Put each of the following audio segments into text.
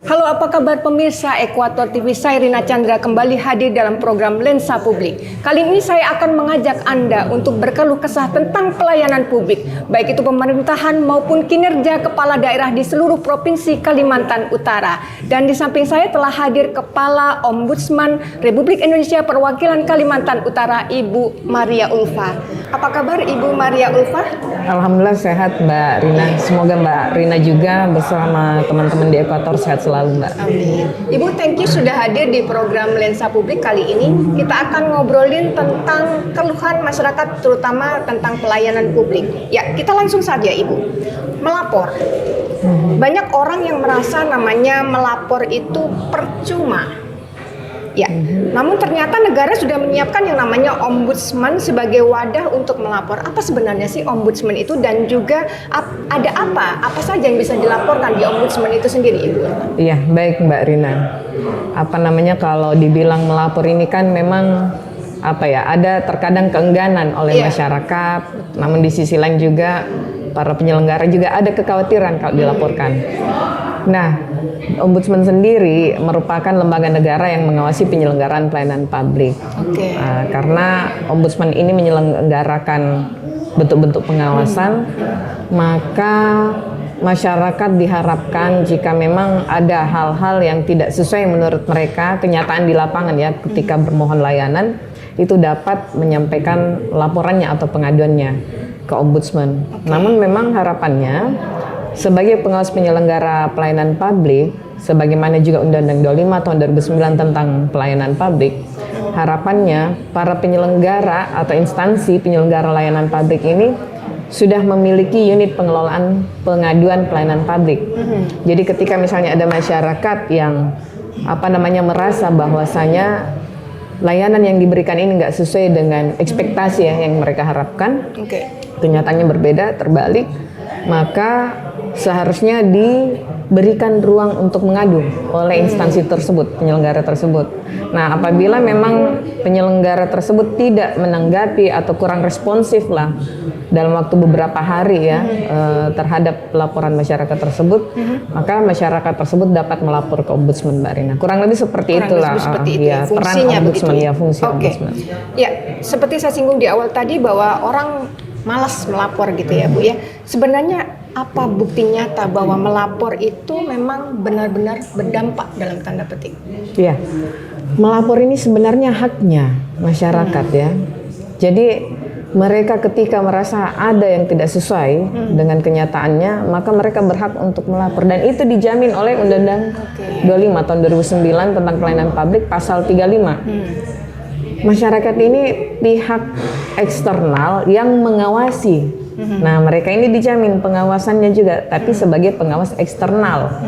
Halo, apa kabar pemirsa Ekuator TV? Saya Rina Chandra kembali hadir dalam program Lensa Publik. Kali ini saya akan mengajak Anda untuk berkeluh kesah tentang pelayanan publik, baik itu pemerintahan maupun kinerja kepala daerah di seluruh provinsi Kalimantan Utara. Dan di samping saya telah hadir Kepala Ombudsman Republik Indonesia Perwakilan Kalimantan Utara, Ibu Maria Ulfa. Apa kabar Ibu Maria Ulfa? Alhamdulillah sehat Mbak Rina. Semoga Mbak Rina juga bersama teman-teman di Ekuator sehat selalu Mbak. Amin. Ibu, thank you sudah hadir di program Lensa Publik kali ini. Kita akan ngobrolin tentang keluhan masyarakat, terutama tentang pelayanan publik. Ya, kita langsung saja Ibu. Melapor. Banyak orang yang merasa namanya melapor itu percuma. Ya, namun ternyata negara sudah menyiapkan yang namanya ombudsman sebagai wadah untuk melapor. Apa sebenarnya sih ombudsman itu, dan juga ada apa saja yang bisa dilaporkan di ombudsman itu sendiri, Ibu? Iya, baik Mbak Rina. Kalau dibilang melapor ini kan memang ada terkadang keengganan oleh masyarakat, namun di sisi lain juga para penyelenggara juga ada kekhawatiran kalau dilaporkan. Nah, Ombudsman sendiri merupakan lembaga negara yang mengawasi penyelenggaraan pelayanan publik. Karena Ombudsman ini menyelenggarakan bentuk-bentuk pengawasan, maka masyarakat diharapkan jika memang ada hal-hal yang tidak sesuai menurut mereka, kenyataan di lapangan ya, ketika bermohon layanan, itu dapat menyampaikan laporannya atau pengaduannya ke Ombudsman. Namun memang harapannya sebagai pengawas penyelenggara pelayanan publik, sebagaimana juga Undang-Undang 25 tahun 2009 tentang pelayanan publik, harapannya para penyelenggara atau instansi penyelenggara layanan publik ini sudah memiliki unit pengelolaan pengaduan pelayanan publik. Jadi ketika misalnya ada masyarakat yang merasa bahwasanya layanan yang diberikan ini nggak sesuai dengan ekspektasi yang mereka harapkan, kenyataannya berbeda, terbalik, maka seharusnya diberikan ruang untuk mengadu oleh instansi tersebut, penyelenggara tersebut. Nah, apabila memang penyelenggara tersebut tidak menanggapi atau kurang responsif lah dalam waktu beberapa hari ya terhadap laporan masyarakat tersebut, maka masyarakat tersebut dapat melapor ke Ombudsman, Mbak Rina. Kurang lebih seperti itulah ya, peran Ombudsman ya, fungsi Ombudsman. Ya, seperti saya singgung di awal tadi bahwa orang malas melapor gitu ya Bu ya. Sebenarnya apa bukti nyata bahwa melapor itu memang benar-benar berdampak dalam tanda petik? Iya, melapor ini sebenarnya haknya masyarakat ya. Jadi mereka ketika merasa ada yang tidak sesuai dengan kenyataannya, maka mereka berhak untuk melapor, dan itu dijamin oleh Undang-Undang 25 tahun 2009 tentang pelayanan publik pasal 35. Masyarakat ini pihak eksternal yang mengawasi. Nah, mereka ini dijamin pengawasannya juga, tapi sebagai pengawas eksternal.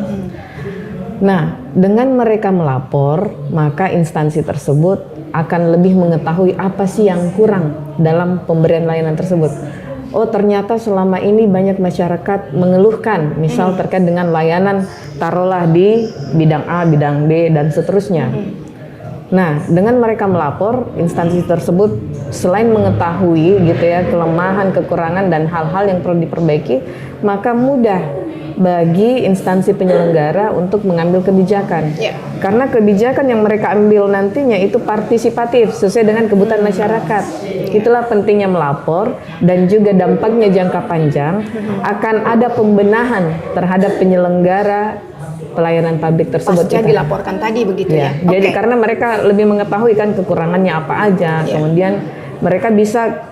Nah, dengan mereka melapor, maka instansi tersebut akan lebih mengetahui apa sih yang kurang dalam pemberian layanan tersebut. Oh, ternyata selama ini banyak masyarakat mengeluhkan, misal terkait dengan layanan, taruhlah di bidang A, bidang B, dan seterusnya. Nah, dengan mereka melapor, instansi tersebut selain mengetahui gitu ya kelemahan, kekurangan, dan hal-hal yang perlu diperbaiki, maka mudah bagi instansi penyelenggara untuk mengambil kebijakan. Karena kebijakan yang mereka ambil nantinya itu partisipatif sesuai dengan kebutuhan masyarakat. Itulah pentingnya melapor, dan juga dampaknya jangka panjang akan ada pembenahan terhadap penyelenggara pelayanan publik tersebut. Pasca dilaporkan tadi begitu ya. Jadi karena mereka lebih mengetahui kan kekurangannya apa aja, kemudian mereka bisa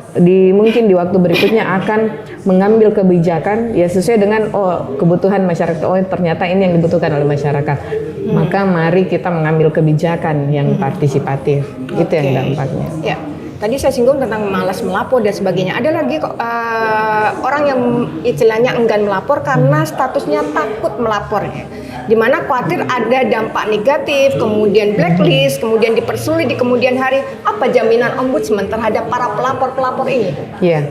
mungkin di waktu berikutnya akan mengambil kebijakan ya sesuai dengan kebutuhan masyarakat. Ternyata ini yang dibutuhkan oleh masyarakat. Maka mari kita mengambil kebijakan yang partisipatif. Itu yang dampaknya. Ya. Tadi saya singgung tentang malas melapor dan sebagainya. Ada lagi kok orang yang istilahnya enggan melapor karena statusnya takut melapor, ya. Dimana khawatir ada dampak negatif, kemudian blacklist, kemudian dipersulit di kemudian hari. Apa jaminan ombudsman terhadap para pelapor-pelapor ini? Ya,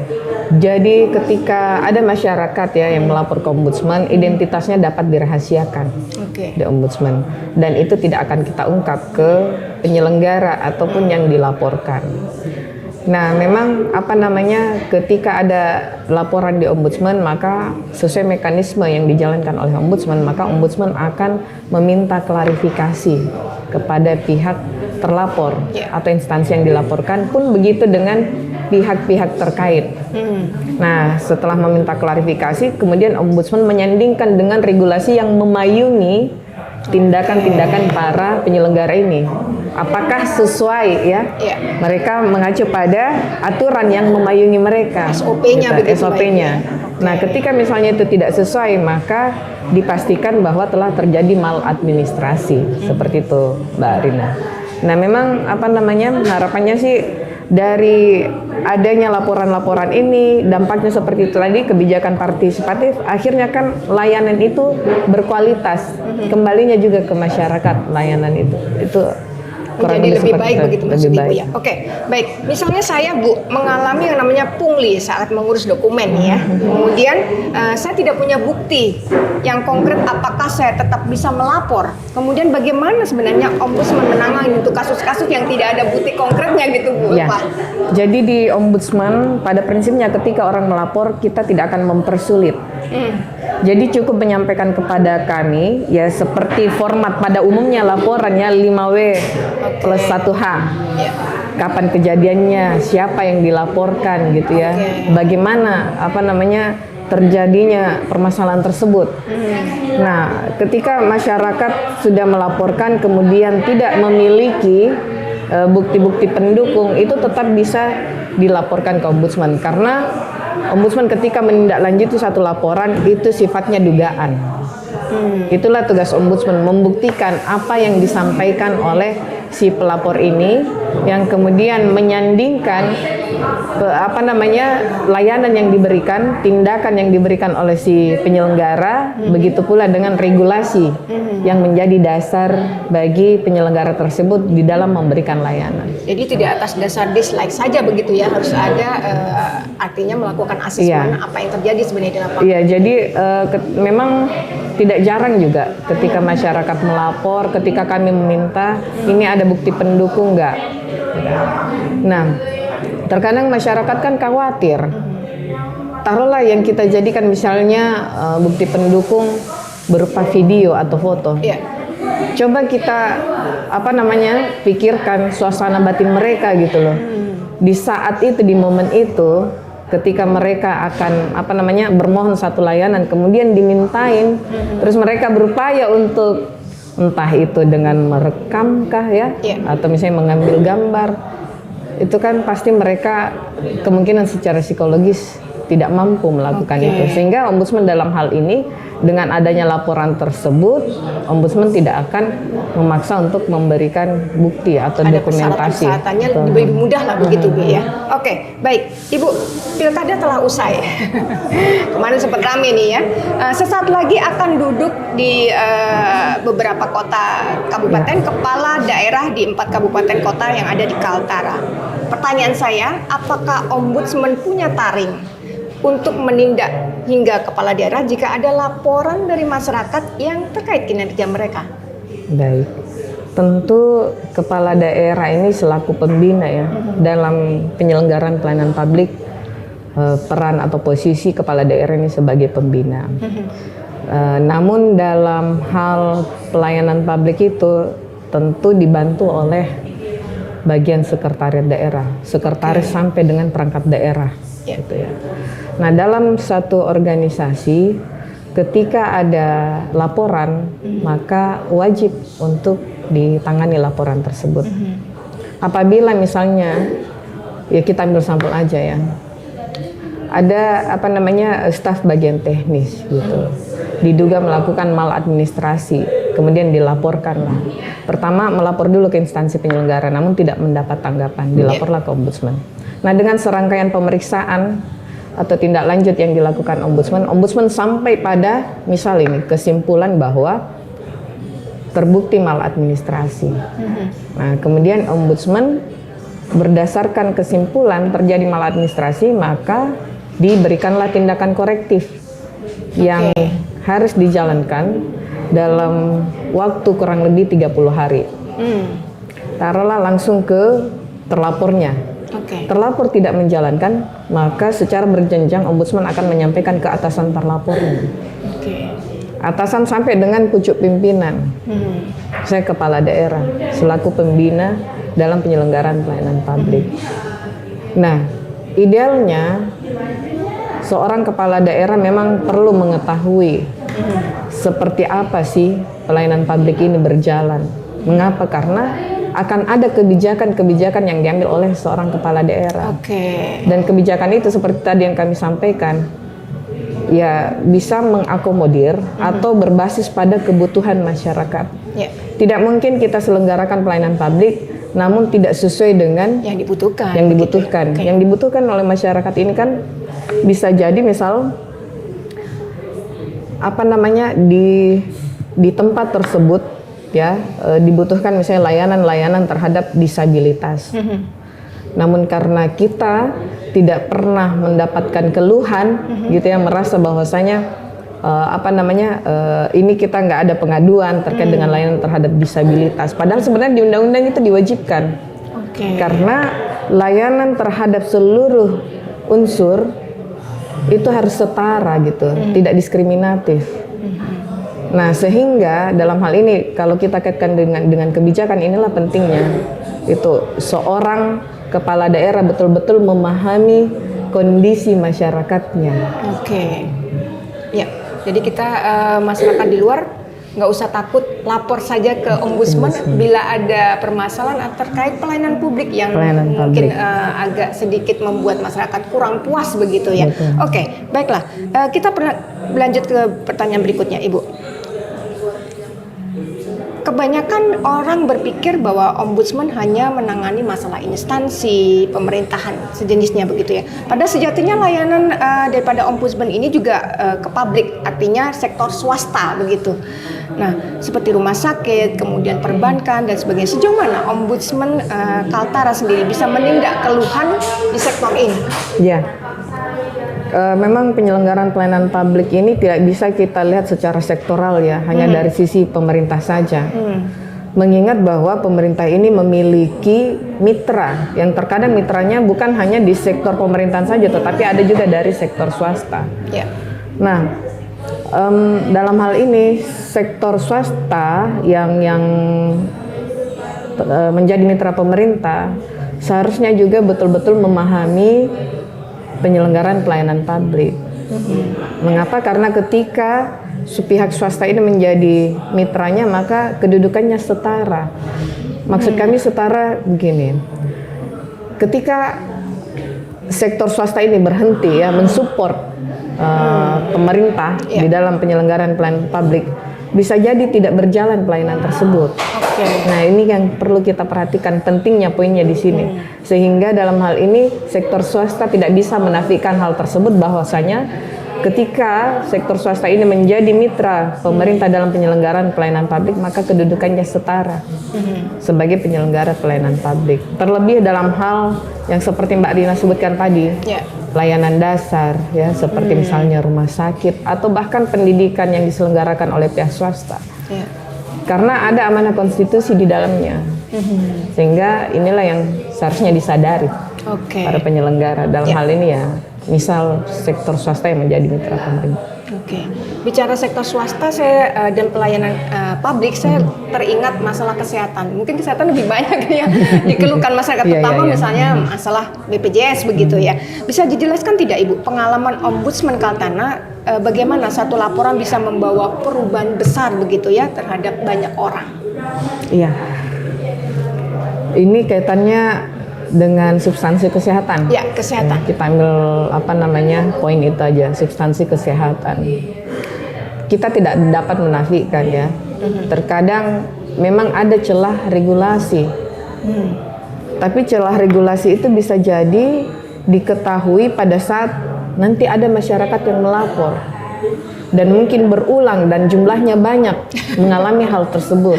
jadi ketika ada masyarakat ya yang melapor ke ombudsman, identitasnya dapat dirahasiakan di ombudsman, dan itu tidak akan kita ungkap ke penyelenggara ataupun yang dilaporkan. Nah, memang ketika ada laporan di ombudsman, maka sesuai mekanisme yang dijalankan oleh ombudsman, maka ombudsman akan meminta klarifikasi kepada pihak terlapor atau instansi yang dilaporkan, pun begitu dengan pihak-pihak terkait. Nah, setelah meminta klarifikasi, kemudian ombudsman menyandingkan dengan regulasi yang memayungi tindakan-tindakan para penyelenggara ini. Apakah sesuai mereka mengacu pada aturan yang memayungi mereka, SOP-nya begitu. SOP-nya. Nah, ketika misalnya itu tidak sesuai, maka dipastikan bahwa telah terjadi maladministrasi. Seperti itu, Mbak Rina. Nah, memang harapannya sih dari adanya laporan-laporan ini, dampaknya seperti itu tadi, kebijakan partisipatif, akhirnya kan layanan itu berkualitas, kembalinya juga ke masyarakat layanan itu menjadi lebih baik begitu maksud Ibu ya. Oke, baik. Misalnya saya Bu mengalami yang namanya pungli saat mengurus dokumen ya. Kemudian saya tidak punya bukti yang konkret apakah saya tetap bisa melapor. Kemudian bagaimana sebenarnya ombudsman menangani untuk kasus-kasus yang tidak ada bukti konkretnya gitu Bu? Ya. Jadi di ombudsman pada prinsipnya ketika orang melapor kita tidak akan mempersulit. Jadi cukup menyampaikan kepada kami ya seperti format pada umumnya laporannya 5W plus 1H. Kapan kejadiannya, siapa yang dilaporkan gitu ya. Bagaimana terjadinya permasalahan tersebut. Nah, ketika masyarakat sudah melaporkan kemudian tidak memiliki bukti-bukti pendukung, itu tetap bisa dilaporkan ke ombudsman karena ombudsman ketika menindaklanjuti satu laporan itu sifatnya dugaan. Itulah tugas ombudsman, membuktikan apa yang disampaikan oleh si pelapor ini yang kemudian menyandingkan layanan yang diberikan, tindakan yang diberikan oleh si penyelenggara, begitu pula dengan regulasi yang menjadi dasar bagi penyelenggara tersebut di dalam memberikan layanan. Jadi tidak atas dasar dislike saja begitu ya, harus ada artinya melakukan asesmen apa yang terjadi sebenarnya di lapangan. Iya, jadi memang tidak jarang juga ketika masyarakat melapor, ketika kami meminta ini ada bukti pendukung nggak. Nah, terkadang masyarakat kan khawatir. Taruhlah yang kita jadikan misalnya bukti pendukung berupa video atau foto. Coba kita pikirkan suasana batin mereka gitu loh. Di saat itu, di momen itu, ketika mereka akan bermohon satu layanan, kemudian dimintain, terus mereka berupaya untuk entah itu dengan merekamkah atau misalnya mengambil gambar, itu kan pasti mereka kemungkinan secara psikologis tidak mampu melakukan itu, sehingga ombudsman dalam hal ini dengan adanya laporan tersebut, ombudsman tidak akan memaksa untuk memberikan bukti atau ada dokumentasi. Persyaratannya lebih mudah lah begitu Bu ya. Oke, baik Ibu, pilkada telah usai. Kemarin sempat rame nih ya. Sesaat lagi akan duduk di beberapa kota kabupaten, kepala daerah di 4 kabupaten kota yang ada di Kaltara. Pertanyaan saya, apakah ombudsman punya taring untuk menindak hingga kepala daerah jika ada laporan dari masyarakat yang terkait kinerja mereka? Baik, tentu kepala daerah ini selaku pembina ya dalam penyelenggaraan pelayanan publik, peran atau posisi kepala daerah ini sebagai pembina. Namun dalam hal pelayanan publik itu tentu dibantu oleh bagian sekretariat daerah, sekretaris sampai dengan perangkat daerah, gitu ya. Nah, dalam satu organisasi ketika ada laporan, maka wajib untuk ditangani laporan tersebut. Apabila misalnya ya kita ambil sampel aja ya. Ada apa namanya staf bagian teknis gitu, diduga melakukan maladministrasi, kemudian dilaporkan lah. Pertama melapor dulu ke instansi penyelenggara, namun tidak mendapat tanggapan, dilaporlah ke ombudsman. Nah dengan serangkaian pemeriksaan atau tindak lanjut yang dilakukan ombudsman sampai pada misal ini kesimpulan bahwa terbukti maladministrasi. Nah kemudian ombudsman berdasarkan kesimpulan terjadi maladministrasi, maka diberikanlah tindakan korektif yang harus dijalankan dalam waktu kurang lebih 30 hari. Taruhlah langsung ke terlapornya. Terlapor tidak menjalankan, maka secara berjenjang ombudsman akan menyampaikan ke atasan terlapornya. Atasan sampai dengan pucuk pimpinan. Saya kepala daerah selaku pembina dalam penyelenggaraan pelayanan publik. Nah, idealnya seorang kepala daerah memang perlu mengetahui seperti apa sih pelayanan publik ini berjalan. Mengapa? Karena akan ada kebijakan-kebijakan yang diambil oleh seorang kepala daerah. Dan kebijakan itu seperti tadi yang kami sampaikan, ya bisa mengakomodir atau berbasis pada kebutuhan masyarakat. Tidak mungkin kita selenggarakan pelayanan publik namun tidak sesuai dengan yang dibutuhkan. Yang dibutuhkan oleh masyarakat ini kan bisa jadi misal apa namanya di tempat tersebut ya dibutuhkan misalnya layanan-layanan terhadap disabilitas. Namun karena kita tidak pernah mendapatkan keluhan gitu ya, merasa bahwasanya ini kita nggak ada pengaduan terkait dengan layanan terhadap disabilitas. Padahal sebenarnya di undang-undang itu diwajibkan. Karena layanan terhadap seluruh unsur itu harus setara gitu, tidak diskriminatif. Nah, sehingga dalam hal ini kalau kita kaitkan dengan kebijakan, inilah pentingnya itu seorang kepala daerah betul-betul memahami kondisi masyarakatnya. Ya, jadi kita masyarakat di luar nggak usah takut, lapor saja ke ombudsman bila ada permasalahan terkait pelayanan publik yang mungkin agak sedikit membuat masyarakat kurang puas begitu ya. Baiklah, kita berlanjut ke pertanyaan berikutnya, Ibu. Kebanyakan orang berpikir bahwa ombudsman hanya menangani masalah instansi, pemerintahan, sejenisnya begitu ya. Padahal sejatinya layanan daripada ombudsman ini juga ke publik, artinya sektor swasta begitu. Nah, seperti rumah sakit, kemudian perbankan dan sebagainya. Sejauh mana ombudsman Kaltara sendiri bisa menindak keluhan di sektor ini? Ya. Memang penyelenggaraan pelayanan publik ini tidak bisa kita lihat secara sektoral ya, hanya dari sisi pemerintah saja. Mengingat bahwa pemerintah ini memiliki mitra, yang terkadang mitranya bukan hanya di sektor pemerintahan saja, tetapi ada juga dari sektor swasta. Nah, dalam hal ini sektor swasta yang menjadi mitra pemerintah seharusnya juga betul-betul memahami penyelenggaraan pelayanan publik. Mengapa? Karena ketika pihak swasta ini menjadi mitranya, maka kedudukannya setara. Maksud kami setara begini, ketika sektor swasta ini berhenti ya mensupport pemerintah di dalam penyelenggaraan pelayanan publik, bisa jadi tidak berjalan pelayanan tersebut. Nah, ini yang perlu kita perhatikan, pentingnya poinnya di sini. Sehingga dalam hal ini sektor swasta tidak bisa menafikan hal tersebut, bahwasanya ketika sektor swasta ini menjadi mitra pemerintah dalam penyelenggaraan pelayanan publik, maka kedudukannya setara sebagai penyelenggara pelayanan publik. Terlebih dalam hal yang seperti Mbak Rina sebutkan tadi, layanan dasar ya, seperti misalnya rumah sakit atau bahkan pendidikan yang diselenggarakan oleh pihak swasta. Karena ada amanah konstitusi di dalamnya. Sehingga inilah yang seharusnya disadari para penyelenggara dalam hal ini ya, misal sektor swasta yang menjadi mitra pemerintah. Bicara sektor swasta dan pelayanan publik, saya teringat masalah kesehatan. Mungkin kesehatan lebih banyak ya dikeluhkan masyarakat, terutama misalnya masalah BPJS begitu ya. Bisa dijelaskan tidak Ibu, pengalaman Ombudsman Kaltara, bagaimana satu laporan bisa membawa perubahan besar begitu ya terhadap banyak orang? Iya, ini kaitannya dengan substansi kesehatan. Ya, kesehatan. Kita ambil poin itu aja, substansi kesehatan. Kita tidak dapat menafikan ya. Terkadang memang ada celah regulasi. Tapi celah regulasi itu bisa jadi diketahui pada saat nanti ada masyarakat yang melapor. Dan mungkin berulang dan jumlahnya banyak mengalami hal tersebut.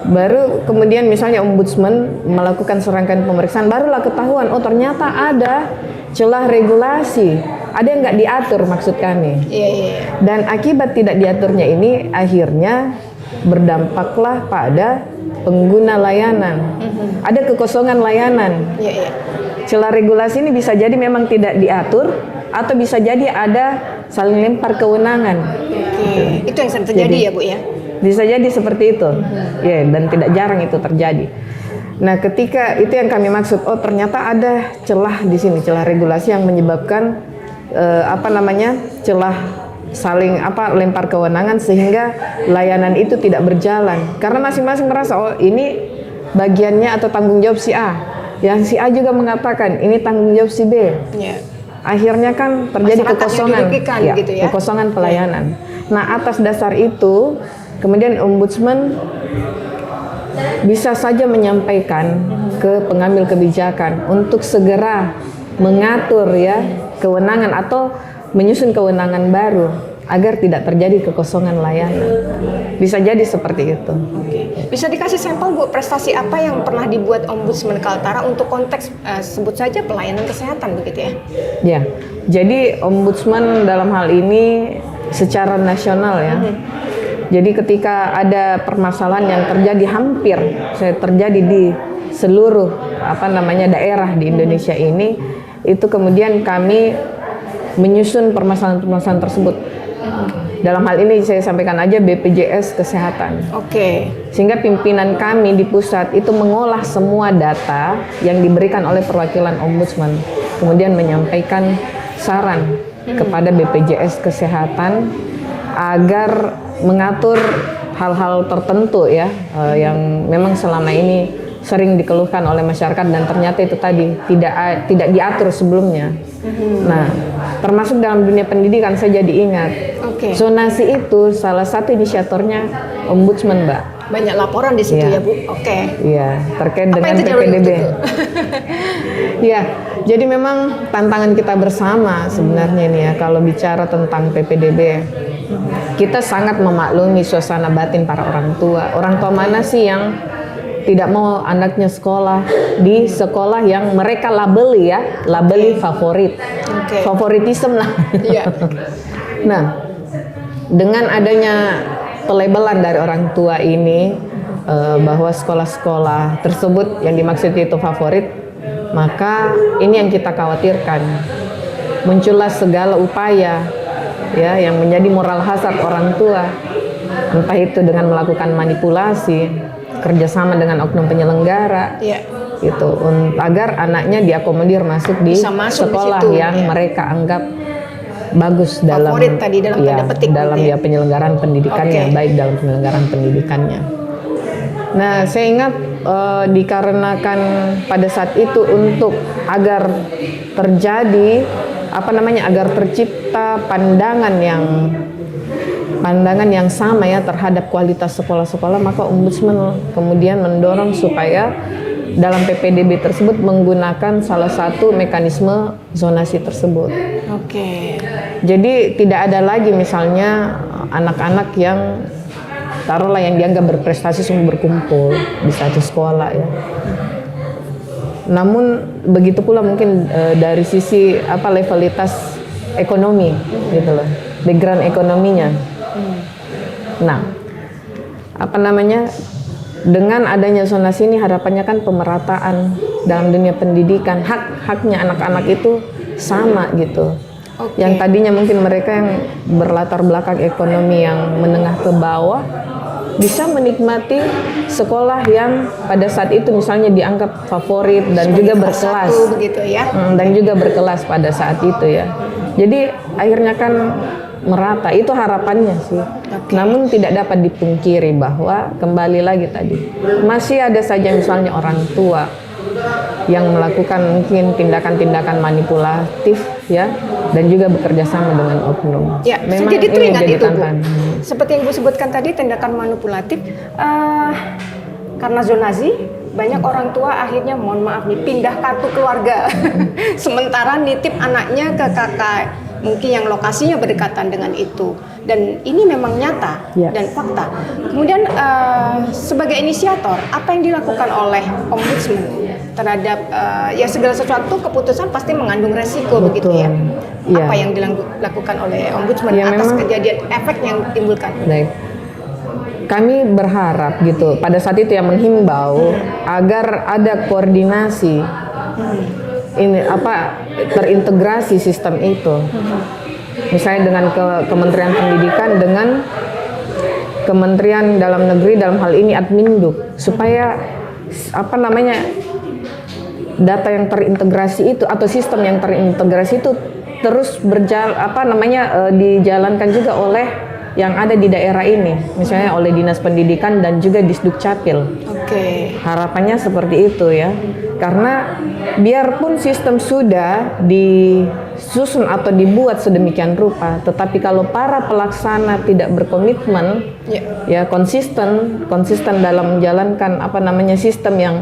Baru kemudian misalnya ombudsman melakukan serangkaian pemeriksaan, barulah ketahuan, oh ternyata ada celah regulasi, ada yang nggak diatur maksud kami. Dan akibat tidak diaturnya ini akhirnya berdampaklah pada pengguna layanan. Ada kekosongan layanan. Celah regulasi ini bisa jadi memang tidak diatur atau bisa jadi ada saling lempar kewenangan. Itu yang sering terjadi ya Bu ya? Bisa jadi seperti itu, ya, dan tidak jarang itu terjadi. Nah, ketika itu yang kami maksud, oh ternyata ada celah di sini, celah regulasi yang menyebabkan celah saling lempar kewenangan sehingga layanan itu tidak berjalan. Karena masing-masing merasa, oh ini bagiannya atau tanggung jawab si A, yang si A juga mengatakan ini tanggung jawab si B. Akhirnya kan terjadi kekosongan, gitu ya? Kekosongan pelayanan. Nah, atas dasar itu kemudian ombudsman bisa saja menyampaikan ke pengambil kebijakan untuk segera mengatur ya kewenangan atau menyusun kewenangan baru agar tidak terjadi kekosongan layanan. Bisa jadi seperti itu. Bisa dikasih sampel Bu, prestasi apa yang pernah dibuat Ombudsman Kaltara untuk konteks sebut saja pelayanan kesehatan begitu ya? Ya, jadi Ombudsman dalam hal ini secara nasional ya. Jadi ketika ada permasalahan yang terjadi di seluruh daerah di Indonesia ini, itu kemudian kami menyusun permasalahan-permasalahan tersebut. Dalam hal ini saya sampaikan aja BPJS Kesehatan. Sehingga pimpinan kami di pusat itu mengolah semua data yang diberikan oleh perwakilan Ombudsman, kemudian menyampaikan saran kepada BPJS Kesehatan agar mengatur hal-hal tertentu ya yang memang selama ini sering dikeluhkan oleh masyarakat dan ternyata itu tadi tidak diatur sebelumnya. Nah, termasuk dalam dunia pendidikan saya jadi ingat. Zonasi itu salah satu inisiatornya Ombudsman, Mbak. Banyak laporan di situ ya Bu. Iya, terkait dengan PPDB. Iya, jadi memang tantangan kita bersama sebenarnya nih ya kalau bicara tentang PPDB. Kita sangat memaklumi suasana batin para orang tua. Orang tua mana sih yang tidak mau anaknya sekolah di sekolah yang mereka labeli favorit. Favoritisme lah. Nah, dengan adanya pelabelan dari orang tua ini bahwa sekolah-sekolah tersebut yang dimaksud itu favorit, maka ini yang kita khawatirkan. Muncullah segala upaya ya yang menjadi moral hazard orang tua, entah itu dengan melakukan manipulasi, kerjasama dengan oknum penyelenggara, gitu, agar anaknya diakomodir masuk di sekolah yang mereka anggap bagus dalam penyelenggaraan pendidikannya, baik dalam penyelenggaraan pendidikannya. Nah, saya ingat dikarenakan pada saat itu untuk agar terjadi agar tercipta pandangan yang sama ya terhadap kualitas sekolah-sekolah, maka Ombudsman kemudian mendorong supaya dalam PPDB tersebut menggunakan salah satu mekanisme zonasi tersebut. Jadi tidak ada lagi misalnya anak-anak yang taruhlah yang dianggap berprestasi semua berkumpul di satu sekolah ya. Namun begitu pula mungkin dari sisi levelitas ekonomi gitu loh, background ekonominya. Nah, dengan adanya zonasi ini harapannya kan pemerataan dalam dunia pendidikan, hak-haknya anak-anak itu sama gitu. Yang tadinya mungkin mereka yang berlatar belakang ekonomi yang menengah ke bawah bisa menikmati sekolah yang pada saat itu misalnya dianggap favorit dan juga berkelas, dan juga berkelas pada saat itu ya. Jadi akhirnya kan merata, itu harapannya sih. Namun tidak dapat dipungkiri bahwa kembali lagi tadi masih ada saja misalnya orang tua yang melakukan mungkin tindakan-tindakan manipulatif ya, dan juga bekerja sama dengan oknum. Ya, Memang saya jadi ini teringat jadi itu, Bu. tantangan. Seperti yang Bu sebutkan tadi, tindakan manipulatif, karena zonasi, banyak orang tua akhirnya, mohon maaf nih, pindah kartu keluarga. Sementara nitip anaknya ke kakak, mungkin yang lokasinya berdekatan dengan itu. Dan ini memang nyata dan fakta. Kemudian sebagai inisiator, apa yang dilakukan oleh Ombudsman terhadap ya segala sesuatu keputusan pasti mengandung resiko. Betul. Begitu ya. Ya. Apa yang dilakukan oleh Ombudsman Ya, atas memang, kejadian efek yang timbulkan? baik. Kami berharap gitu pada saat itu yang menghimbau agar ada koordinasi ini terintegrasi sistem itu. Misalnya dengan Kementerian Pendidikan dengan Kementerian Dalam Negeri, dalam hal ini Adminduk, supaya data yang terintegrasi itu atau sistem yang terintegrasi itu terus dijalankan juga oleh yang ada di daerah ini, misalnya oleh Dinas Pendidikan dan juga Disdukcapil. Oke. Harapannya seperti itu ya, karena biarpun sistem sudah disusun atau dibuat sedemikian rupa, tetapi kalau para pelaksana tidak berkomitmen, ya konsisten dalam menjalankan sistem yang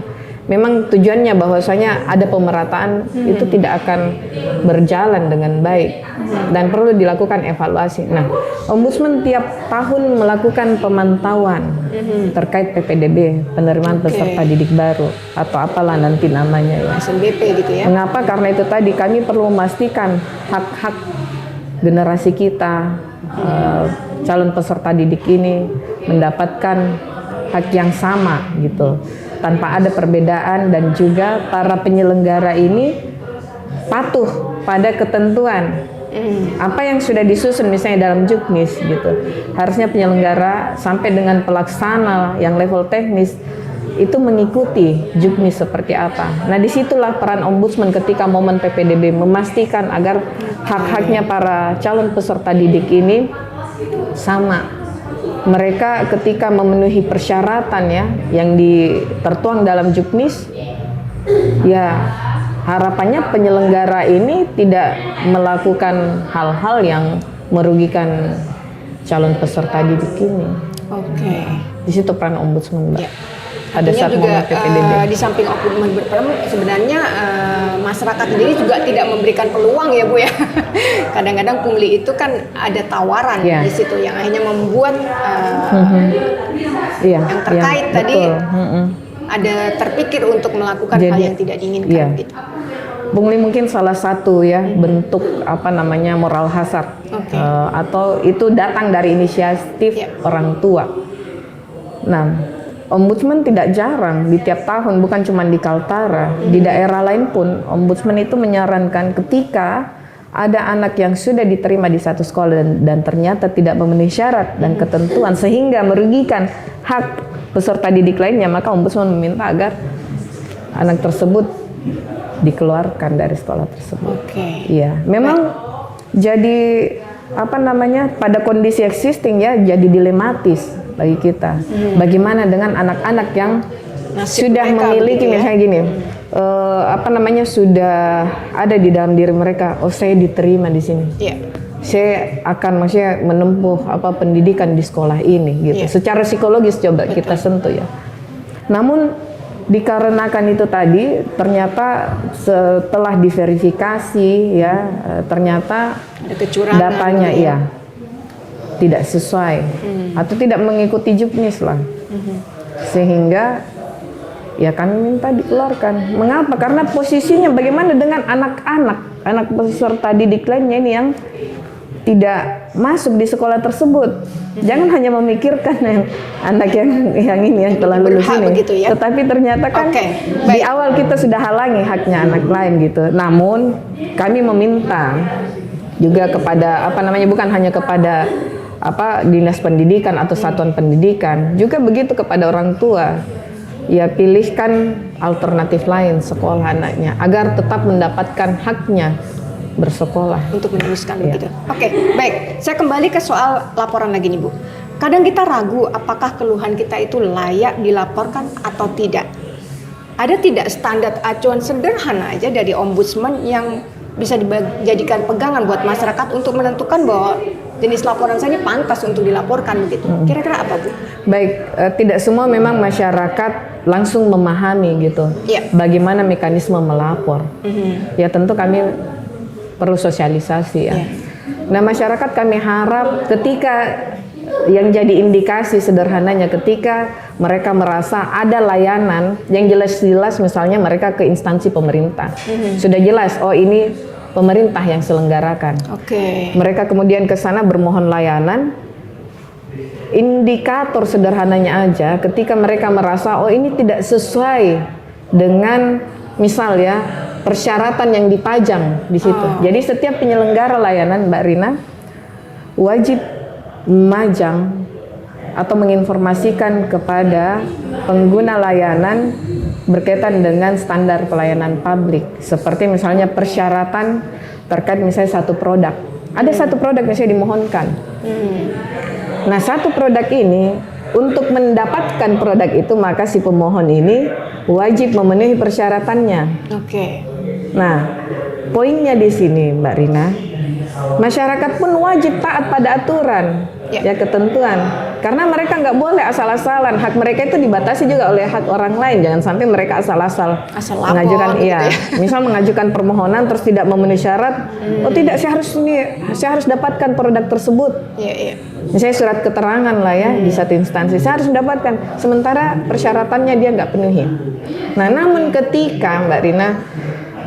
memang tujuannya bahwasanya ada pemerataan, itu tidak akan berjalan dengan baik dan perlu dilakukan evaluasi. Nah, Ombudsman tiap tahun melakukan pemantauan terkait PPDB, penerimaan peserta didik baru atau apalah nanti namanya ya. SNBP gitu ya. Mengapa? Karena itu tadi kami perlu memastikan hak-hak generasi kita, calon peserta didik ini mendapatkan hak yang sama gitu, tanpa ada perbedaan, dan juga para penyelenggara ini patuh pada ketentuan apa yang sudah disusun misalnya dalam Juknis gitu. Harusnya penyelenggara sampai dengan pelaksana yang level teknis itu mengikuti Juknis seperti apa. Nah, disitulah peran Ombudsman ketika momen PPDB memastikan agar hak-haknya para calon peserta didik ini sama. Mereka ketika memenuhi persyaratan ya yang tertuang dalam Juknis, ya harapannya penyelenggara ini tidak melakukan hal-hal yang merugikan calon peserta didik ini. Oke. Di situ peran Ombudsman, Mbak. Ya. Pada saat juga momen PPDB. Di samping Ombudsman berperan, sebenarnya masyarakat sendiri juga tidak memberikan peluang ya, Bu ya. Kadang-kadang pungli itu kan ada tawaran di situ yang akhirnya membuat yang terkait tadi ada terpikir untuk melakukan hal yang tidak diinginkan gitu. Pungli mungkin salah satu ya bentuk moral hazard, atau itu datang dari inisiatif orang tua. Nah, Ombudsman tidak jarang di tiap tahun, bukan cuma di Kaltara, di daerah lain pun Ombudsman itu menyarankan ketika ada anak yang sudah diterima di satu sekolah dan ternyata tidak memenuhi syarat dan ketentuan sehingga merugikan hak peserta didik lainnya, maka Ombudsman meminta agar anak tersebut dikeluarkan dari sekolah tersebut. Iya, memang jadi pada kondisi existing ya, jadi dilematis bagi kita. Bagaimana dengan anak-anak yang sudah memiliki gitu ya? Misalnya gini, sudah ada di dalam diri mereka, oh saya diterima di sini. Saya akan menempuh pendidikan di sekolah ini gitu. Secara psikologis coba kita sentuh ya. Namun dikarenakan itu tadi ternyata setelah diverifikasi ya ternyata ada kecurangan datanya ya tidak sesuai atau tidak mengikuti Juknis lah, sehingga ya kami minta dikeluarkan. Mengapa? Karena posisinya bagaimana dengan anak peserta didik lainnya ini yang tidak masuk di sekolah tersebut. Jangan hanya memikirkan yang anak yang ini yang telah lulus ini, ya? Tetapi ternyata kan di awal kita sudah halangi haknya anak lain gitu. Namun kami meminta juga kepada bukan hanya kepada Dinas Pendidikan atau Satuan Pendidikan, juga begitu kepada orang tua. Ya pilihkan alternatif lain sekolah anaknya agar tetap mendapatkan haknya bersekolah untuk meneruskan begitu. Baik. Saya kembali ke soal laporan lagi nih, Bu. Kadang kita ragu apakah keluhan kita itu layak dilaporkan atau tidak. ada tidak standar acuan sederhana aja dari ombudsman yang bisa dijadikan pegangan buat masyarakat untuk menentukan bahwa jenis laporan saya ini pantas untuk dilaporkan begitu. Kira-kira apa, Bu? Baik, tidak semua memang masyarakat langsung memahami gitu. Iya. Bagaimana mekanisme melapor. Ya tentu kami perlu sosialisasi ya. Iya. Nah, masyarakat kami harap ketika yang jadi indikasi sederhananya ketika mereka merasa ada layanan yang jelas-jelas misalnya mereka ke instansi pemerintah. Sudah jelas, oh ini pemerintah yang selenggarakan. Oke. Mereka kemudian ke sana bermohon layanan. Indikator sederhananya aja ketika mereka merasa oh ini tidak sesuai dengan misal ya persyaratan yang dipajang di situ. Jadi setiap penyelenggara layanan Mbak Rina wajib memajang atau menginformasikan kepada pengguna layanan berkaitan dengan standar pelayanan publik, seperti misalnya persyaratan terkait misalnya satu produk. Ada satu produk misalnya dimohonkan. Nah, satu produk ini untuk mendapatkan produk itu maka si pemohon ini wajib memenuhi persyaratannya. Oke. Nah, poinnya di sini Mbak Rina, masyarakat pun wajib taat pada aturan, ya ketentuan. Karena mereka nggak boleh asal-asalan. Hak mereka itu dibatasi juga oleh hak orang lain. Jangan sampai mereka asal-asal mengajukan, gitu iya, misal mengajukan permohonan terus tidak memenuhi syarat. Oh tidak, saya harus dapatkan produk tersebut. Iya, iya. Misalnya surat keterangan lah ya di satu instansi, saya harus mendapatkan. Sementara persyaratannya dia nggak penuhi. Nah, namun ketika Mbak Rina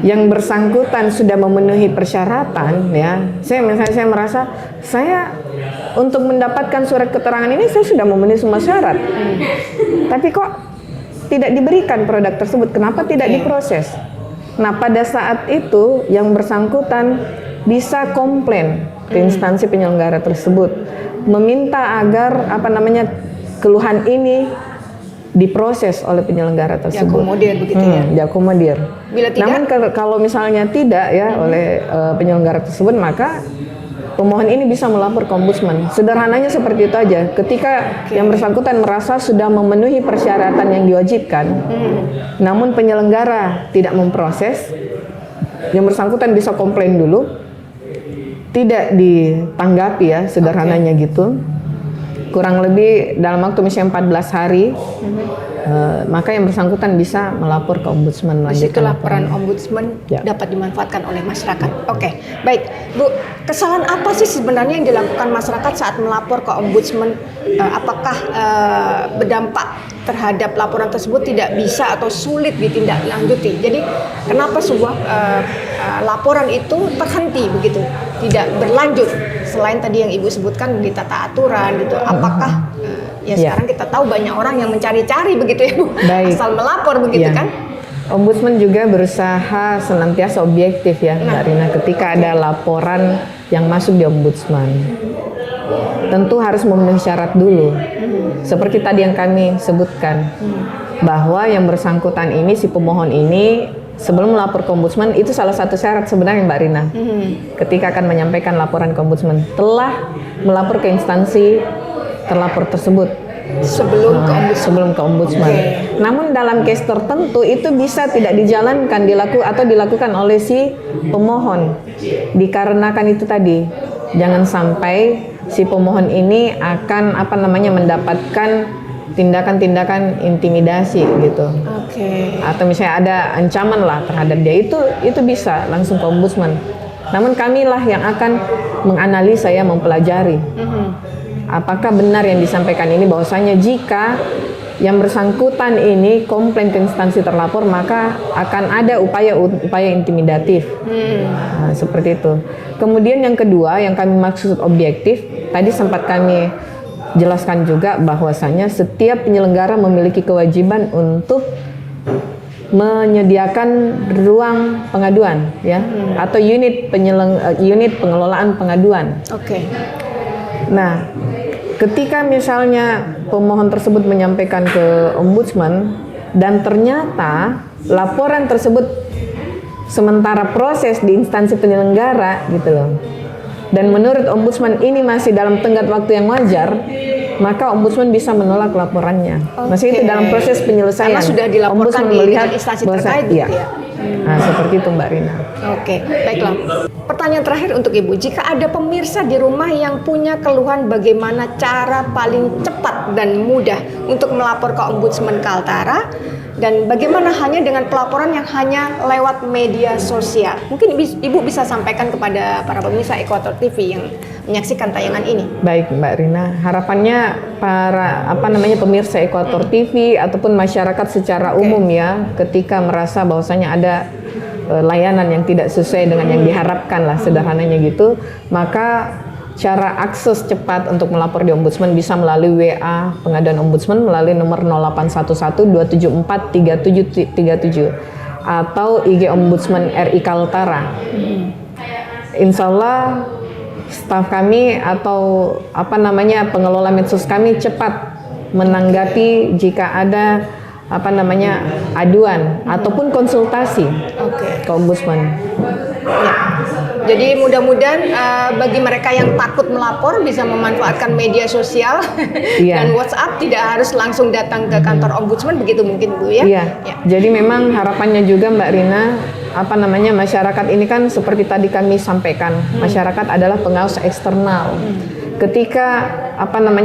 yang bersangkutan sudah memenuhi persyaratan, ya, saya merasa saya untuk mendapatkan surat keterangan ini saya sudah memenuhi semua syarat, tapi kok tidak diberikan produk tersebut, kenapa tidak diproses? Nah, pada saat itu yang bersangkutan bisa komplain ke instansi penyelenggara tersebut, meminta agar keluhan ini diproses oleh penyelenggara tersebut. Diakomodir begitu ya. Diakomodir. Bila tidak, namun kalau misalnya tidak ya oleh penyelenggara tersebut, maka pemohon ini bisa melapor ke ombudsman. Sederhananya seperti itu aja. Ketika yang bersangkutan merasa sudah memenuhi persyaratan yang diwajibkan, namun penyelenggara tidak memproses, yang bersangkutan bisa komplain dulu, tidak ditanggapi ya, sederhananya gitu. Kurang lebih dalam waktu misalnya 14 hari, maka yang bersangkutan bisa melapor ke ombudsman. Di situ laporan ombudsman dapat dimanfaatkan oleh masyarakat. Oke, baik Bu, kesalahan apa sih sebenarnya yang dilakukan masyarakat saat melapor ke ombudsman? Apakah berdampak terhadap laporan tersebut tidak bisa atau sulit ditindaklanjuti? Jadi kenapa sebuah laporan itu terhenti begitu, tidak berlanjut? Selain tadi yang Ibu sebutkan ditata aturan gitu, apakah sekarang kita tahu banyak orang yang mencari-cari begitu ya Bu, asal melapor begitu kan? Ombudsman juga berusaha senantiasa objektif ya Mbak Rina ketika ada laporan yang masuk di ombudsman. Tentu harus memenuhi syarat dulu. Seperti tadi yang kami sebutkan, bahwa yang bersangkutan ini, si pemohon ini sebelum melapor ke ombudsman, itu salah satu syarat sebenarnya Mbak Rina. Ketika akan menyampaikan laporan ke ombudsman, telah melapor ke instansi terlapor tersebut sebelum ke ombudsman. Namun dalam case tertentu itu bisa tidak dijalankan dilakukan oleh si pemohon. Dikarenakan itu tadi, jangan sampai si pemohon ini akan mendapatkan tindakan-tindakan intimidasi gitu. Atau misalnya ada ancaman lah terhadap dia, itu bisa langsung ke ombudsman. Namun kamilah yang akan menganalisa ya, mempelajari. Apakah benar yang disampaikan ini, bahwasanya jika yang bersangkutan ini komplain ke instansi terlapor, maka akan ada upaya intimidatif. Nah, seperti itu. Kemudian yang kedua yang kami maksud objektif, tadi sempat kami jelaskan juga bahwasanya setiap penyelenggara memiliki kewajiban untuk menyediakan ruang pengaduan ya, atau unit pengelolaan pengaduan. Nah, ketika misalnya pemohon tersebut menyampaikan ke ombudsman dan ternyata laporan tersebut sementara proses di instansi penyelenggara gitu loh, dan menurut ombudsman ini masih dalam tenggat waktu yang wajar, maka ombudsman bisa menolak laporannya. Masih itu dalam proses penyelesaian. Karena sudah dilaporkan Ombudsman di melihat instansi bahwa terkait iya. gitu ya. Nah, seperti itu Mbak Rina. Oke, baiklah. Pertanyaan terakhir untuk Ibu, jika ada pemirsa di rumah yang punya keluhan bagaimana cara paling cepat dan mudah untuk melapor ke Ombudsman Kaltara, dan bagaimana hanya dengan pelaporan yang hanya lewat media sosial? Mungkin Ibu bisa sampaikan kepada para pemirsa Ekuator TV yang menyaksikan tayangan ini. Baik Mbak Rina, harapannya para pemirsa Ekuator TV ataupun masyarakat secara umum ya, ketika merasa bahwasanya ada layanan yang tidak sesuai dengan yang diharapkan lah, sederhananya gitu, maka cara akses cepat untuk melapor di Ombudsman bisa melalui WA pengaduan Ombudsman melalui nomor 0811-274-3737 atau IG Ombudsman RI Kaltara. Insya Allah staf kami atau pengelola medsos kami cepat menanggapi jika ada aduan ataupun konsultasi ke Ombudsman. Ya. Jadi mudah-mudahan bagi mereka yang takut melapor bisa memanfaatkan media sosial dan WhatsApp, tidak harus langsung datang ke kantor Ombudsman, begitu mungkin Bu ya. Iya. Ya. Jadi memang harapannya juga Mbak Rina, masyarakat ini kan seperti tadi kami sampaikan, masyarakat adalah pengawas eksternal. Ketika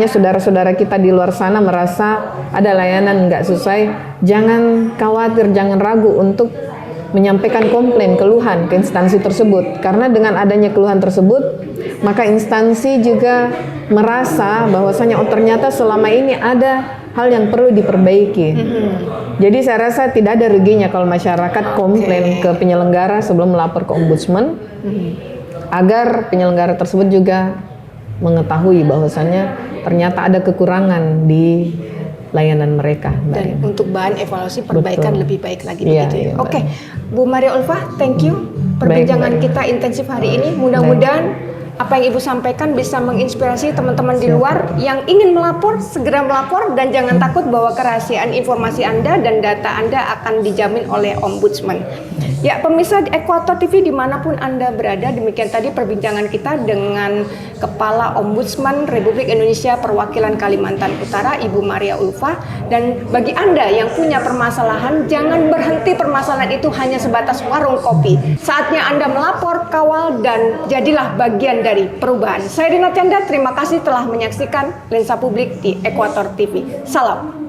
saudara-saudara kita di luar sana merasa ada layanan nggak sesuai, jangan khawatir, jangan ragu untuk menyampaikan komplain, keluhan ke instansi tersebut. Karena dengan adanya keluhan tersebut, maka instansi juga merasa bahwasanya ternyata selama ini ada hal yang perlu diperbaiki. Jadi saya rasa tidak ada ruginya kalau masyarakat komplain ke penyelenggara sebelum melapor ke Ombudsman, agar penyelenggara tersebut juga mengetahui bahwasannya ternyata ada kekurangan di layanan mereka. Dan untuk bahan evaluasi perbaikan lebih baik lagi begitu ya. Oke, Bu Maria Ulfa, thank you. Perbincangan kita intensif hari ini. Mudah-mudahan apa yang Ibu sampaikan bisa menginspirasi teman-teman di luar yang ingin melapor, segera melapor, dan jangan takut bahwa kerahasiaan informasi Anda dan data Anda akan dijamin oleh Ombudsman. Ya, pemirsa Ekuator TV dimanapun Anda berada, demikian tadi perbincangan kita dengan Kepala Ombudsman Republik Indonesia Perwakilan Kalimantan Utara, Ibu Maria Ulfa. Dan bagi Anda yang punya permasalahan, jangan berhenti permasalahan itu hanya sebatas warung kopi. Saatnya Anda melapor, kawal, dan jadilah bagian dari perubahan. Saya Rina Canda, terima kasih telah menyaksikan Lensa Publik di Ekuator TV. Salam.